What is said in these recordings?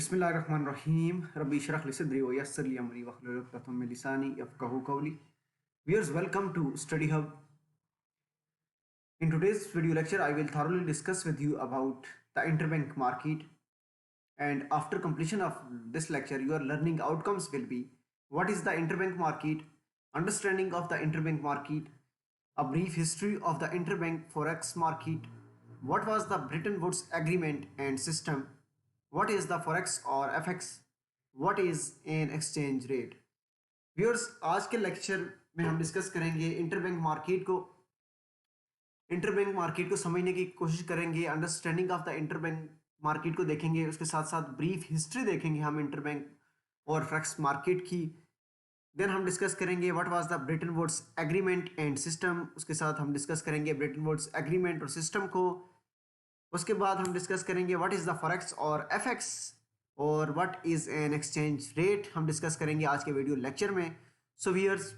बिस्मिल्लाहिर्रहमानिर्रहीम रब्बी इश्रह ली सदरी व यस्सिर ली अमरी वहलुल उक़दतम मिन लिसानी यफ़क़हू क़ौली। Viewers, welcome to Study Hub. In today's video lecture, I will thoroughly discuss with you about the interbank market. And after completion of this lecture, your learning outcomes will be: what is the interbank market, understanding of the interbank market, a brief history of the interbank forex market, what was the Bretton Woods agreement and system, what is the forex or fx, what is an exchange rate. Viewers, आज के lecture में हम discuss करेंगे interbank market को समझने की कोशिश करेंगे। Understanding of the interbank market को देखेंगे, उसके साथ साथ ब्रीफ हिस्ट्री देखेंगे हम इंटरबैंक और फ्रेक्स मार्केट की। देन हम डिस्कस करेंगे what was the Bretton Woods agreement and system, उसके साथ हम डिस्कस करेंगे ब्रेटन वुड्स एग्रीमेंट और सिस्टम को। उसके बाद हम डिस्कस करेंगे व्हाट इज़ द फॉरेक्स और एफएक्स और what is an exchange rate, हम डिस्कस करेंगे आज के वीडियो लेक्चर में। So viewers,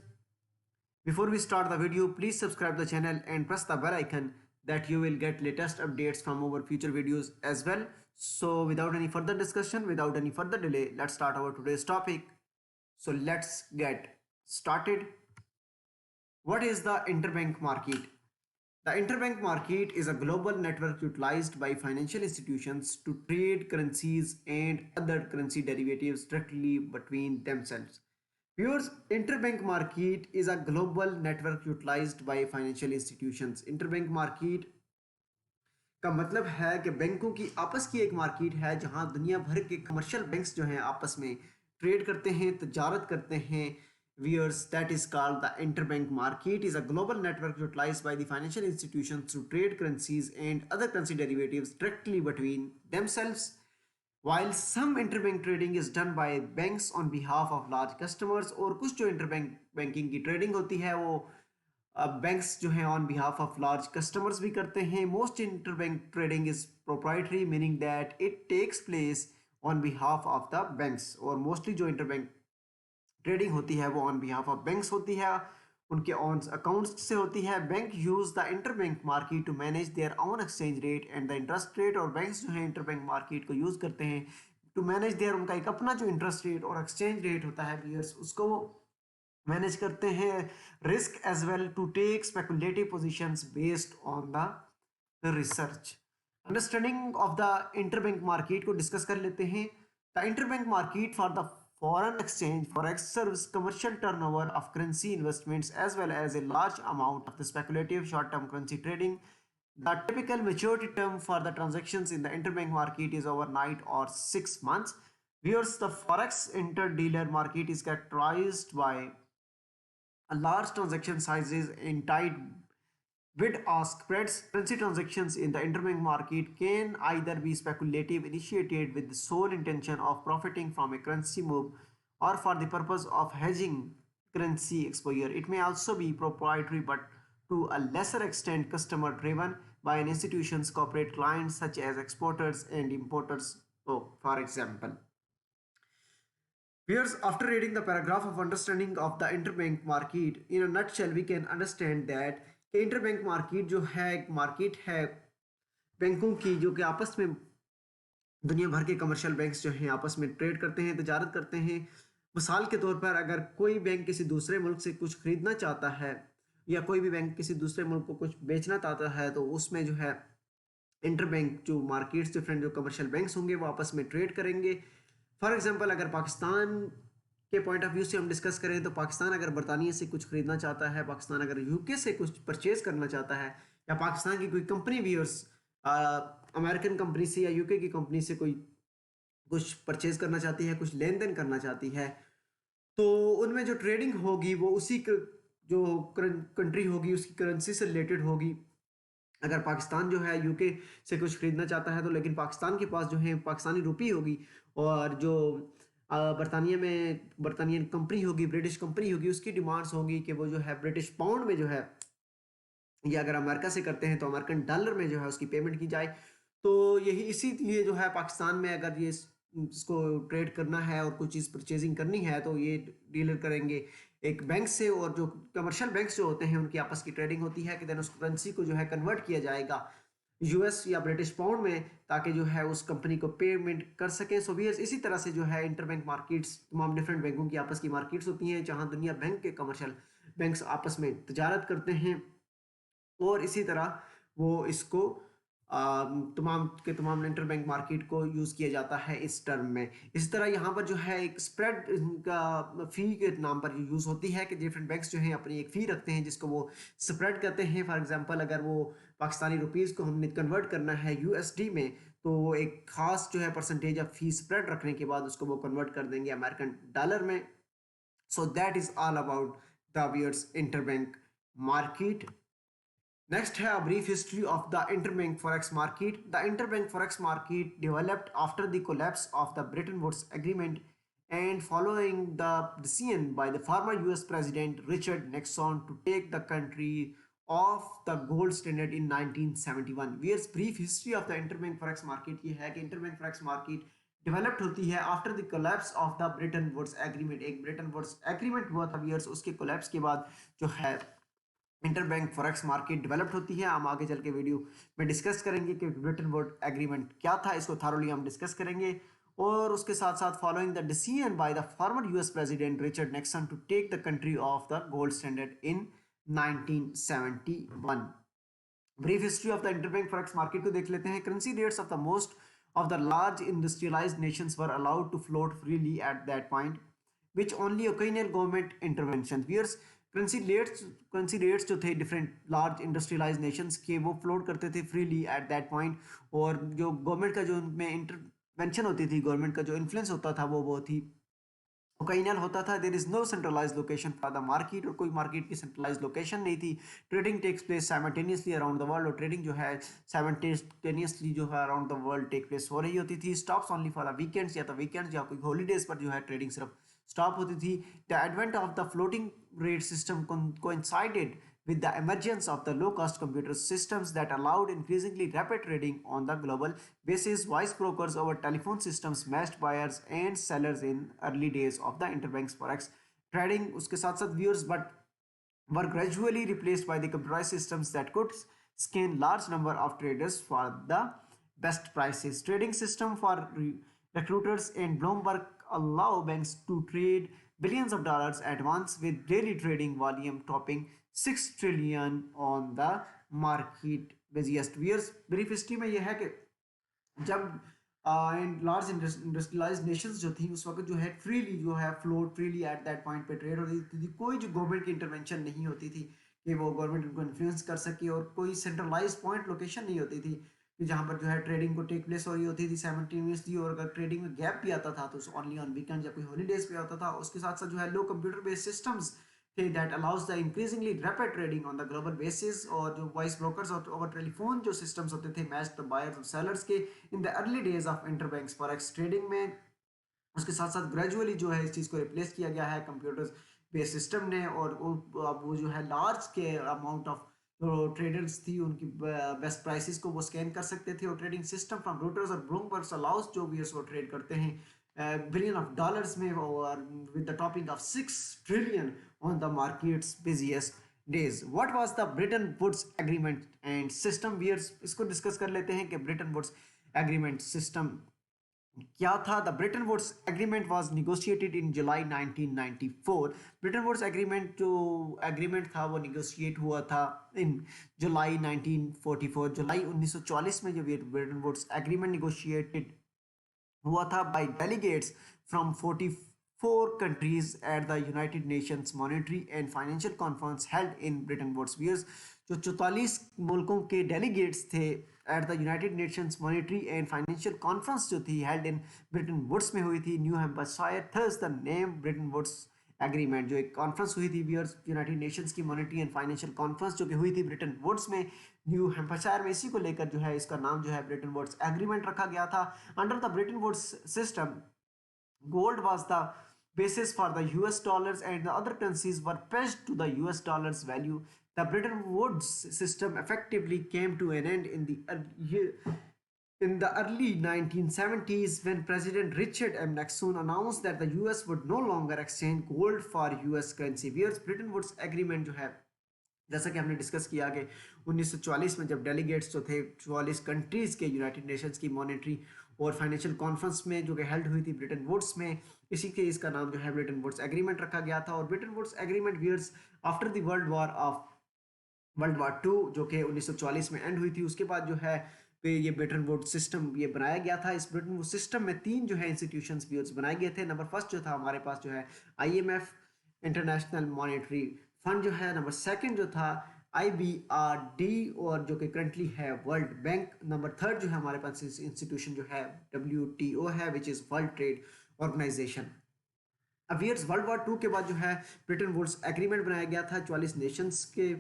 before we start the video, please subscribe the channel and press the bell icon that you will get latest updates from our future videos as well. So without any further discussion, without any further delay, let's start our today's topic. So let's get started. What is the interbank market? The interbank market is a global network utilized by financial institutions to trade currencies and other currency derivatives directly between themselves. Viewers, interbank market is a global network utilized by financial institutions. Interbank market का मतलब है कि बैंकों की आपस की एक market है जहां दुनिया भर के कमर्शियल बैंक्स जो हैं आपस में ट्रेड करते हैं, तजारत करते हैं। Viewers, that is called the interbank market is a global network utilized by the financial institutions to trade currencies and other currency derivatives directly between themselves. While some interbank trading is done by banks on behalf of large customers, और कुछ जो interbank banking की trading होती है वो banks जो हैं on behalf of large customers भी करते हैं। Most interbank trading is proprietary, meaning that it takes place on behalf of the banks, और मोस्टली जो इंटरबैंक ट्रेडिंग होती है वो ऑन बिहाफ ऑफ बैंक्स होती है, उनके ऑन अकाउंट्स से होती है। Bank use the interbank market to manage their own exchange rate and the interest rate, और बैंक्स जो है इंटरबैंक मार्केट को यूज करते हैं टू मैनेज देयर, उनका एक अपना जो इंटरेस्ट रेट और एक्सचेंज रेट होता है बियर्स, उसको मैनेज करते हैं। Risk as well to take speculative positions based on the research. Understanding of the interbank market को डिस्कस कर लेते हैं। The interbank market for the foreign exchange forex serves commercial turnover of currency investments as well as a large amount of the speculative short-term currency trading. The typical maturity term for the transactions in the interbank market is overnight or 6 months. Viewers, the forex inter-dealer market is characterized by a large transaction sizes and tight bid-ask spreads. Currency transactions in the interbank market can either be speculative, initiated with the sole intention of profiting from a currency move, or for the purpose of hedging currency exposure. It may also be proprietary, but to a lesser extent customer-driven by an institution's corporate clients such as exporters and importers, for example. Viewers, after reading the paragraph of understanding of the interbank market, in a nutshell, we can understand that कि interbank market जो है एक market है बैंकों की, जो कि आपस में दुनिया भर के कमर्शियल बैंक्स जो हैं आपस में ट्रेड करते हैं, तजारत करते हैं। मिसाल के तौर पर अगर कोई बैंक किसी दूसरे मुल्क से कुछ खरीदना चाहता है या कोई भी बैंक किसी दूसरे मुल्क को कुछ बेचना चाहता है, तो उसमें जो है इंटरबैंक जो मार्केट्स डिफरेंट जो कमर्शियल बैंक्स होंगे वो आपस में ट्रेड करेंगे। फॉर एग्जांपल, अगर पाकिस्तान के पॉइंट ऑफ व्यू से हम डिस्कस करें तो पाकिस्तान अगर बरतानिया से कुछ खरीदना चाहता है, पाकिस्तान अगर यूके से कुछ परचेज करना चाहता है, या पाकिस्तान की कोई कंपनी व्यूअर्स अमेरिकन कंपनी से या यूके की कंपनी से कोई कुछ परचेज करना चाहती है, कुछ लेन देन करना चाहती है, तो उनमें जो ट्रेडिंग होगी वो उसी जो कंट्री होगी उसकी करेंसी से रिलेटेड होगी। अगर पाकिस्तान जो है यूके से कुछ खरीदना चाहता है तो लेकिन पाकिस्तान के पास जो है पाकिस्तानी रुपी होगी, और जो बरतानियन कंपनी होगी, ब्रिटिश कंपनी होगी, उसकी डिमांड्स होगी कि वो जो है ब्रिटिश पाउंड में जो है, या अगर अमेरिका से करते हैं तो अमेरिकन डॉलर में जो है उसकी पेमेंट की जाए। तो यही इसीलिए जो है पाकिस्तान में अगर ये इसको ट्रेड करना है और कुछ चीज़ परचेजिंग करनी है तो ये डीलर करेंगे एक बैंक से, और जो कमर्शियल बैंक्स जो होते हैं उनकी आपस की ट्रेडिंग होती है कि देन उस करेंसी को जो है कन्वर्ट किया जाएगा यूएस या ब्रिटिश पाउंड में, ताकि जो है उस कंपनी को पेमेंट कर सकें। सो वीयर्स इसी तरह से जो है इंटरबैंक मार्केट्स तमाम डिफरेंट बैंकों की आपस की मार्केट्स होती हैं, जहां दुनिया बैंक के कमर्शियल बैंक्स आपस में तजारत करते हैं, और इसी तरह वो इसको तमाम के तमाम इंटरबैंक मार्केट को यूज़ किया जाता है इस टर्म में। इसी तरह यहाँ पर जो है एक स्प्रेड का फ़ी के नाम पर यूज़ होती है कि डिफरेंट बैंक्स जो हैं अपनी एक फ़ी रखते हैं जिसको वो स्प्रेड कहते हैं। फॉर एग्जांपल अगर वो पाकिस्तानी रुपीज़ को हमने कन्वर्ट करना है यूएसडी में, तो एक ख़ास जो है परसेंटेज ऑफ फ़ी स्प्रेड रखने के बाद उसको वो कन्वर्ट कर देंगे अमेरिकन डॉलर में। So that is all about the viewers interbank market. Next, है a brief history of the interbank forex market. The interbank forex market developed after the collapse of the Bretton Woods Agreement and following the decision by the former US President Richard Nixon to take the country off the gold standard in 1971. Where's brief history of the interbank forex market ये है कि interbank forex market developed होती है after the collapse of the Bretton Woods agreement. एक Bretton Woods agreement हुआ था wears, उसके collapse के बाद जो है इंटरबैंक फॉरेक्स मार्केट डेवलप्ड होती है। हम आगे चल के वीडियो में डिस्कस करेंगे कि ब्रिटेन वुड एग्रीमेंट क्या था, इसको थारोली हम डिस्कस करेंगे। और उसके साथ साथ following the decision by the former US president Richard Nixon to take the country off the gold standard in 1971। Brief history of the interbank forex market को देख लेते हैं। Currency rates of the most of the large industrialized nations were allowed to float freely at that point, which only occasional government intervention. Whereas currency rates जो थे different large industrialise Nations के, वो float करते थे freely at that point, और जो government का जो उनमें इंटरवेंशन होती थी, गवर्नमेंट का जो इन्फ्लुएंस होता था वो बहुत ही ओकेजनल होता था। There is no centralize location for the market, और कोई मार्केट की सेंट्रलाइज लोकेशन नहीं थी। Trading takes place simultaneously around the world, और ट्रेडिंग जो है साइमल्टेनियसली जो है around the world take place हो रही होती थी। Stops only for the weekends, या तो वीकेंड्स या कोई हॉलीडेज पर जो है ट्रेडिंग सिर्फ स्टॉप होती थी। The advent of the floating rate system coincided with the emergence of the low-cost computer systems that allowed increasingly rapid trading on the global basis. Wise brokers over telephone systems matched buyers and sellers in early days of the interbank forex trading. उसके साथ साथ viewers but were gradually replaced by the computerized systems that could scan large number of traders for the best prices. Trading system for recruiters and Bloomberg allow banks to trade billions of dollars at once, with daily trading volume topping 6 trillion on the market busiest years. Brief history में यह है कि जब large industrialise Nations जो थी उस वक्त जो है फ्रीली जो है float freely at that point पे ट्रेड होती थी। कोई जो गवर्नमेंट की इंटरवेंशन नहीं होती थी कि वो गवर्नमेंट उनको इन्फ्लुएंस कर सके, और कोई सेंट्रलाइज पॉइंट लोकेशन नहीं होती थी कि जहाँ पर जो है ट्रेडिंग को टेक प्लेस हो रही होती थी साइमल्टेनियसली। और अगर ट्रेडिंग में गैप भी आता था तो ओनली ऑन वीकेंड या कोई हॉलीडेज पे आता था। उसके साथ साथ जो है लो कंप्यूटर बेस्ड सिस्टम्स थे that allows the increasingly rapid trading on the global basis. और जो वॉइस ब्रोकर्स और ओवर टेलीफोन जो सिस्टम्स होते थे मैच द बायर्स और सेलर्स के in the early days of interbank forex trading में। उसके साथ साथ ग्रेजुअली जो है इस चीज़ को रिप्लेस किया गया है कंप्यूटर्स बेस्ड सिस्टम ने, और अब वो जो है लार्ज के अमाउंट ऑफ जो ट्रेडर्स थी उनकी बेस्ट प्राइसेस को वो स्कैन कर सकते थे। और ट्रेडिंग सिस्टम फ्रॉम रूटर्स और ब्लूमबर्ग अलाउस जो भी वो ट्रेड करते हैं बिलियन ऑफ डॉलर्स में, और with the topping of 6 trillion on the markets busiest days. What was the Bretton Woods agreement and system viewers, इसको डिस्कस कर लेते हैं कि ब्रिटन वुड्स एग्रीमेंट सिस्टम क्या था। The Bretton Woods agreement was negotiated in July 1994। Bretton Woods agreement जो agreement था वो नेगोशिएट हुआ था इन जुलाई 1944। जुलाई 1944 में जो ब्रिटन वुड्स एग्रीमेंट नेगोशिएटेड हुआ था by delegates from 44 countries at the United Nations monetary and financial conference held in Bretton Woods. जो 44 मुल्कों के डेलीगेट्स थे at the United Nations monetary and financial conference जो थी हेल्ड इन ब्रिटन वुड्स में हुई थी New Hampshire. Thus the name Bretton Woods agreement. जो एक कॉन्फ्रेंस हुई थी वियर्स यूनाइटेड नेशंस की मॉनेटरी एंड फाइनेंशियल कॉन्फ्रेंस जो कि हुई थी ब्रिटन वुड्स में न्यू हैम्पशायर में, इसी को लेकर जो है इसका नाम जो है ब्रिटन वुड्स एग्रीमेंट रखा गया था। Under the Bretton Woods system gold was the basis for the US dollars and the other currencies were pegged to the US dollars value. The Bretton Woods system effectively came to an end in the early 1970s when President Richard M. Nixon announced that the US would no longer exchange gold for US currency. Whereas Bretton Woods agreement जो है जैसा कि हमने discuss किया कि 1944 में जब delegates जो थे 44 कंट्रीज़ के यूनाइटेड नेशंस की मॉनेटरी और फाइनेंशियल कॉन्फ्रेंस में जो कि हेल्ड हुई थी ब्रिटेन वुड्स में, इसी के इसका नाम जो है ब्रिटेन वुड्स एग्रीमेंट रखा गया था। और Bretton Woods agreement viewers after the world war two जो कि 1944 में एंड हुई थी, उसके बाद जो है पे ये ब्रिटेन वुड्स सिस्टम ये बनाया गया था। इस ब्रिटेन वुड्स सिस्टम में तीन जो है इंस्टीट्यूशंस वियर्स बनाए गए थे। नंबर फर्स्ट जो था हमारे पास जो है आईएमएफ, इंटरनेशनल मॉनेटरी फंड जो है। नंबर सेकंड जो था आईबीआरडी और जो कि करंटली है वर्ल्ड बैंक। नंबर थर्ड जो है हमारे पास इंस्टीट्यूशन जो है डब्ल्यूटीओ है, which is world trade organization. अवियर्स वर्ल्ड वॉर टू के बाद जो है ब्रिटेन वुड्स एग्रीमेंट बनाया गया था 44 नेशंस के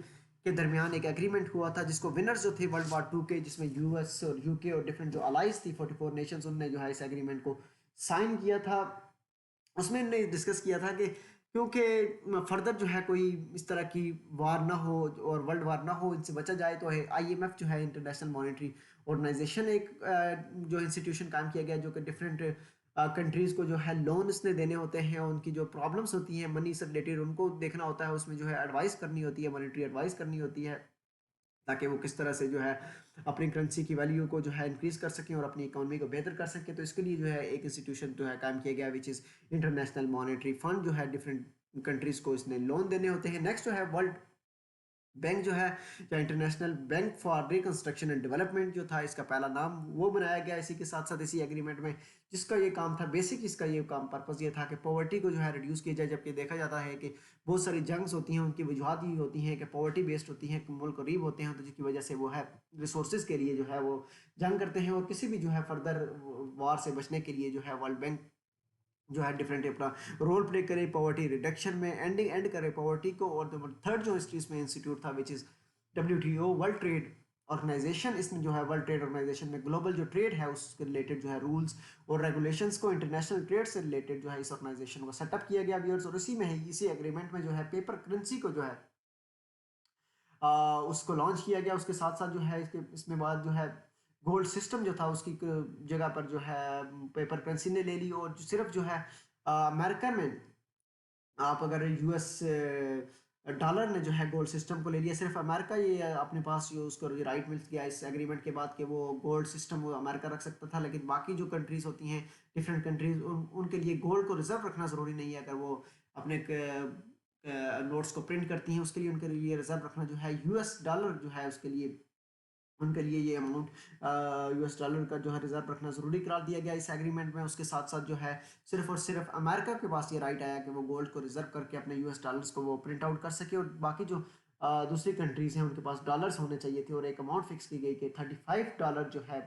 दरमियान एक एग्रीमेंट हुआ था, जिसको विनर्स जो थे वर्ल्ड वॉर टू के, जिसमें यूएस और यूके और डिफरेंट जो अलाइज थी 44 नेशंस, उनने जो है इस एग्रीमेंट को साइन किया था। उसमें इन्होंने डिस्कस किया था कि क्योंकि फर्दर जो है कोई इस तरह की वार ना हो और वर्ल्ड वार ना हो, इनसे बचा जाए, तो आईएमएफ जो है इंटरनेशनल मॉनेटरी ऑर्गेनाइजेशन एक जो इंस्टीट्यूशन काम किया गया, जो कि डिफरेंट कंट्रीज़ को जो है लोन इसने देने होते हैं, उनकी जो प्रॉब्लम्स होती हैं मनी से रिलेटेड उनको देखना होता है, उसमें जो है एडवाइस करनी होती है, मॉनेटरी एडवाइस करनी होती है, ताकि वो किस तरह से जो है अपनी करेंसी की वैल्यू को जो है इंक्रीज कर सकें और अपनी इकोनॉमी को बेहतर कर सकें। तो इसके लिए जो है एक इंस्टीट्यूशन जो है काम किया गया, which is international monetary fund, जो है डिफरेंट कंट्रीज़ को इसने लोन देने होते हैं। नेक्स्ट जो है वर्ल्ड बैंक जो है, या international bank for reconstruction and development जो था, इसका पहला नाम वो बनाया गया इसी के साथ साथ इसी एग्रीमेंट में, जिसका ये काम था बेसिक, इसका ये काम पर्पस ये था कि पॉवर्टी को जो है रिड्यूस किया जाए। जबकि देखा जाता है कि बहुत सारी जंग्स होती हैं, उनकी वजूहत ये होती हैं कि पॉवर्टी बेस्ड होती हैं, मुल्क गरीब होते हैं, तो जिसकी वजह से वो है रिसोर्सेज के लिए जो है वो जंग करते हैं, और किसी भी जो है फर्दर वार से बचने के लिए जो है वर्ल्ड बैंक जो है डिफरेंट अपना रोल प्ले करे पॉवर्टी रिडक्शन में, एंड करे पॉवर्टी को। और नंबर थर्ड जो इसमें इंस्टीट्यूट था, which is WTO World trade Organization, इसमें जो है वर्ल्ड ट्रेड ऑर्गेनाइजेशन में ग्लोबल जो ट्रेड है उसके रिलेटेड जो है रूल्स और रेगुलेशंस को इंटरनेशनल ट्रेड से रिलेटेड जो है इस ऑर्गेनाइजेशन को सेटअप किया गया व्यूअर्स। और इसी में है, इसी एग्रीमेंट में जो है पेपर करेंसी को जो है उसको लॉन्च किया गया। उसके साथ साथ जो है इसके इसमें बाद जो है गोल्ड सिस्टम जो था उसकी जगह पर जो है पेपर करेंसी ने ले ली। और सिर्फ जो है अमेरिका में आप अगर यूएस डॉलर ने जो है गोल्ड सिस्टम को ले लिया, सिर्फ अमेरिका ये अपने पास ये उसको ये राइट मिल गया इस एग्रीमेंट के बाद कि वो गोल्ड सिस्टम वो अमेरिका रख सकता था। लेकिन बाकी जो कंट्रीज़ होती हैं डिफरेंट कंट्रीज़, उनके लिए गोल्ड को रिजर्व रखना ज़रूरी नहीं है। अगर वो अपने नोट्स को प्रिंट करती हैं, उसके लिए उनके लिए रिजर्व रखना जो है यूएस डॉलर जो है उसके लिए, उनके लिए ये अमाउंट यूएस डॉलर का जो है रिजर्व रखना ज़रूरी करार दिया गया इस एग्रीमेंट में। उसके साथ साथ जो है सिर्फ और सिर्फ अमेरिका के पास ये राइट आया कि वो गोल्ड को रिजर्व करके अपने यूएस डॉलर्स को वो प्रिंट आउट कर सके, और बाकी जो दूसरी कंट्रीज़ हैं उनके पास डॉलर्स होने चाहिए थे। और एक अमाउंट फिक्स की गई कि $35 जो है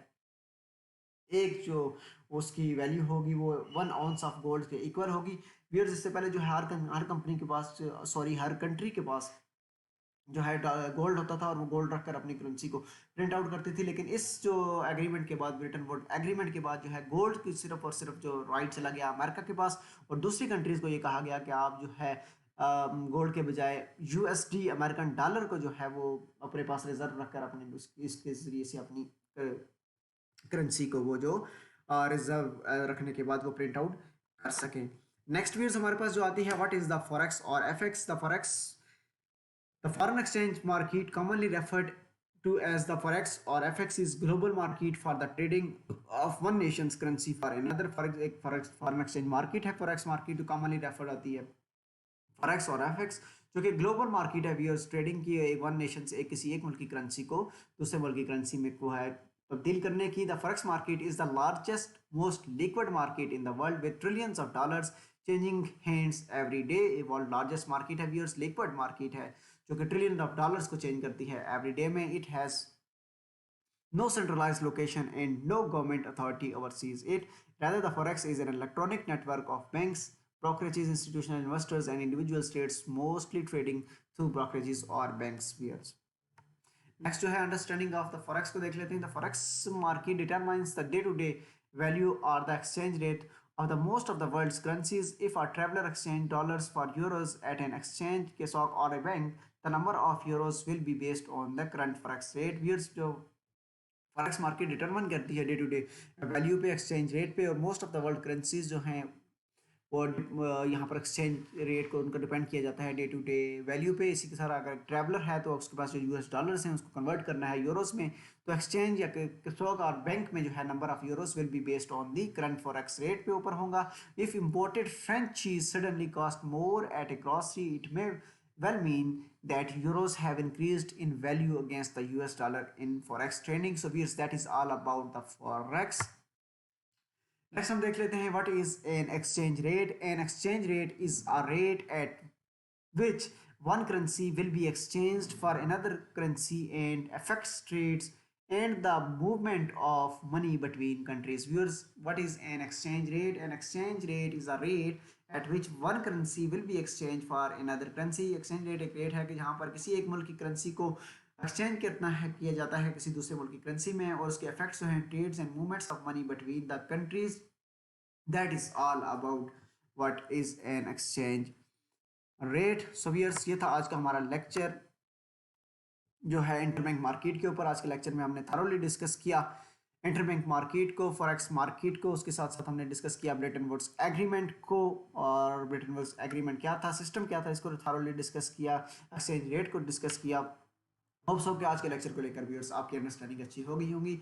एक जो उसकी वैल्यू होगी वो 1 आउंस ऑफ गोल्ड के इक्वल होगी। वियर्स इससे पहले जो है हर कंपनी के पास, सॉरी हर कंट्री के पास जो है गोल्ड होता था, और वो गोल्ड रखकर अपनी करेंसी को प्रिंट आउट करती थी। लेकिन इस जो एग्रीमेंट के बाद, ब्रिटेन वुड एग्रीमेंट के बाद जो है गोल्ड की सिर्फ और सिर्फ जो राइट चला गया अमेरिका के पास, और दूसरी कंट्रीज़ को ये कहा गया कि आप जो है गोल्ड के बजाय यूएसडी अमेरिकन डॉलर को जो है वो अपने पास रिजर्व रखकर अपने इसके ज़रिए से अपनी करेंसी को वो जो रिजर्व रखने के बाद वो प्रिंट आउट कर सकें। नेक्स्ट व्यूज हमारे पास जो आती है, व्हाट इज़ द फॉरेक्स और FX. The forex, the foreign exchange market, commonly referred to as the forex or FX, is global market for the trading of one nation's currency for another। forex एक foreign exchange market है, forex market जो commonly referred होती है forex और FX, जो कि global market है wears, trading की एक वन नेशन से किसी एक मुल्क की करेंसी को दूसरे मुल्क की करेंसी में को है तब्दील करने की। The forex market is the largest most liquid market in the world with trillions of dollars changing hands every day. World largest market है वियर्स, लिक्विड मार्केट है जो कि ट्रिलियन ऑफ डॉलर्स को चेंज करती है एवरी डे में। It has no centralized location and no government authority oversees it. Rather, the Forex is an electronic network of banks, brokerages, institutional investors, and individual states, mostly trading through brokerages or bank spheres. Next जो है understanding of the forex को देख लेते हैं। The forex market determines the day to day value और the exchange rate of the most of the world's currencies. If a traveler exchange dollars for euros at an exchange kiosк or a bank, the number of euros will be based on the current forex rate. Viewers, जो forex market determine करती है day to day value पे, exchange rate पे, और most of the world currencies जो हैं और यहाँ पर एक्सचेंज रेट को उनका डिपेंड किया जाता है डे टू डे वैल्यू पे। इसी के साथ अगर ट्रैवलर है तो उसके पास जो यूएस डॉलर्स हैं उसको कन्वर्ट करना है यूरोस में, तो एक्सचेंज या स्टॉक और बैंक में जो है number of Euros will be based on the current forex rate पे ऊपर होगा। इफ इम्पोर्टेड फ्रेंच चीज suddenly cost more at A grocery it may well mean that euros have increased in value against the US dollar in forex trading. So viewers, that is all about the forex. Next हम देख लेते हैं what is an exchange rate. N exchange rate is a rate at which one currency will be exchanged for another currency and affects trades and the movement of money between countries. Viewers, what is an exchange rate? An exchange rate is a rate at which one currency will be exchanged for another currency. exchange rate एक rate है कि जहाँ पर किसी एक मुल्क की currency को एक्सचेंज कितना है किया जाता है किसी दूसरे मुल्क की करेंसी में, और उसके इफेक्ट्स जो हैं trades and movements of money between the countries. That is all about what is an exchange rate. So viewers, ये था आज का हमारा लेक्चर जो है इंटरबैंक मार्केट के ऊपर। आज के लेक्चर में हमने थॉरोली डिस्कस किया इंटरबैंक मार्केट को, फॉरेक्स मार्केट को, उसके साथ साथ हमने डिस्कस किया ब्रेटन वुड्स एग्रीमेंट को, और ब्रेटन वुड्स एग्रीमेंट क्या था, सिस्टम क्या था, इसको थॉरोली डिस्कस किया, एक्सचेंज रेट को डिस्कस किया। होप सो कि आज के लेक्चर को लेकर व्यूअर्स आपकी अंडरस्टैंडिंग अच्छी हो गई होंगी।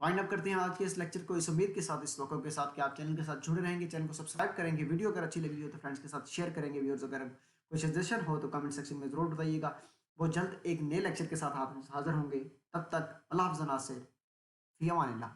वाइंड अप करते हैं आज के इस लेक्चर को इस उम्मीद के साथ, इस लोगों के साथ कि आप चैनल के साथ जुड़े रहेंगे, चैनल को सब्सक्राइब करेंगे, वीडियो अगर अच्छी लगी हो तो फ्रेंड्स के साथ शेयर करेंगे। व्यूअर्स, अगर कोई सजेशन हो तो कमेंट सेक्शन में जरूर बताइएगा। बहुत जल्द एक नए लेक्चर के साथ आप हाजिर होंगे। तब तक अल्लाह हाफ़िज़, से फी अमान अल्लाह।